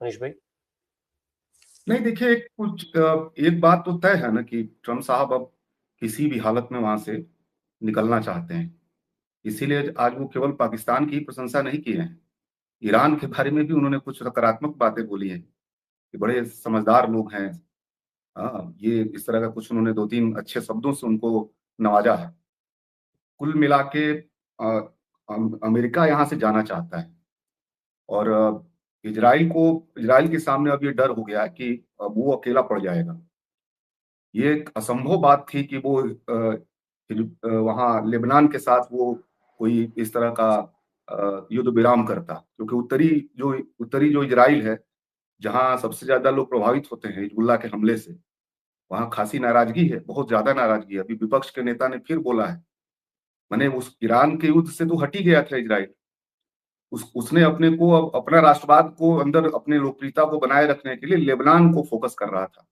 मनीष भाई। नहीं, देखिए, एक बात तो तय है ना कि ट्रम्प साहब अब किसी भी हालत में वहां से निकलना चाहते हैं। इसीलिए आज वो केवल पाकिस्तान की ही प्रशंसा नहीं की है, ईरान के बारे में भी उन्होंने कुछ सकारात्मक बातें बोली हैं कि बड़े समझदार लोग हैं। हाँ, ये इस तरह का कुछ उन्होंने दो तीन अच्छे शब्दों से उनको नवाजा है। कुल मिला के अमेरिका यहाँ से जाना चाहता है। और इजराइल के सामने अब ये डर हो गया है कि अब वो अकेला पड़ जाएगा। ये एक असंभव बात थी कि वो वहाँ लेबनान के साथ वो कोई इस तरह का युद्ध विराम करता, क्योंकि उत्तरी जो इजराइल है, जहाँ सबसे ज्यादा लोग प्रभावित होते हैं हिजबुल्लाह के हमले से, वहाँ खासी नाराजगी है, बहुत ज्यादा नाराजगी है। अभी विपक्ष के नेता ने फिर बोला है, मैंने उस ईरान के युद्ध से तो हट ही गया था इजराइल। उसने अपने को अपना राष्ट्रवाद को अंदर अपने लोकप्रियता को बनाए रखने के लिए लेबनान को फोकस कर रहा था,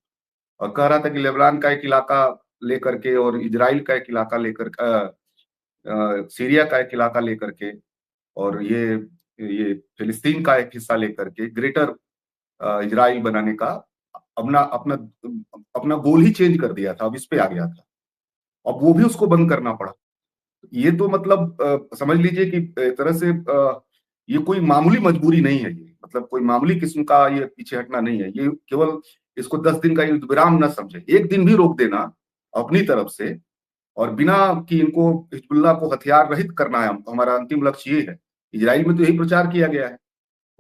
और कह रहा था कि लेबनान का एक इलाका लेकर के और इजराइल का एक इलाका लेकर सीरिया का एक इलाका लेकर के और ये फिलिस्तीन का एक हिस्सा लेकर के ग्रेटर इजराइल बनाने का अपना अपना अपना गोल ही चेंज कर दिया था। अब इस पे आ गया था, अब वो भी उसको बंद करना पड़ा। ये तो मतलब समझ लीजिए कि एक तरह से ये कोई मामूली मजबूरी नहीं है। ये मतलब कोई मामूली किस्म का ये पीछे हटना नहीं है। ये केवल इसको 10 दिन का युद्ध विराम न समझे, एक दिन भी रोक देना अपनी तरफ से, और बिना कि इनको हिजबुल्लाह को हथियार रहित करना है, हमारा अंतिम लक्ष्य ये है। इजराइल में तो यही प्रचार किया गया है,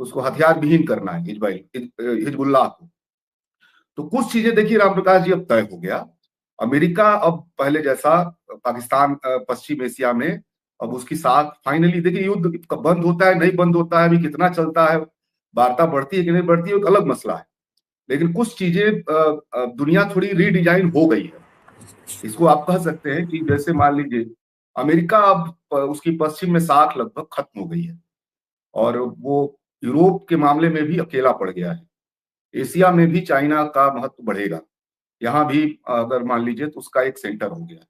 उसको हथियार विहीन करना है हिजबुल्लाह को। तो कुछ चीजें देखिए राम प्रकाश जी, अब तय हो गया। अमेरिका अब पहले जैसा पाकिस्तान पश्चिम एशिया में अब उसकी साख फाइनली देखिए, युद्ध कब बंद होता है नहीं बंद होता है, अभी कितना चलता है, वार्ता बढ़ती है कि नहीं बढ़ती है, एक अलग मसला है। लेकिन कुछ चीजें दुनिया थोड़ी रीडिजाइन हो गई है। इसको आप कह सकते हैं कि जैसे मान लीजिए अमेरिका अब उसकी पश्चिम में साख लगभग खत्म हो गई है, और वो यूरोप के मामले में भी अकेला पड़ गया है। एशिया में भी चाइना का महत्व बढ़ेगा, यहाँ भी अगर मान लीजिए तो उसका एक सेंटर हो गया।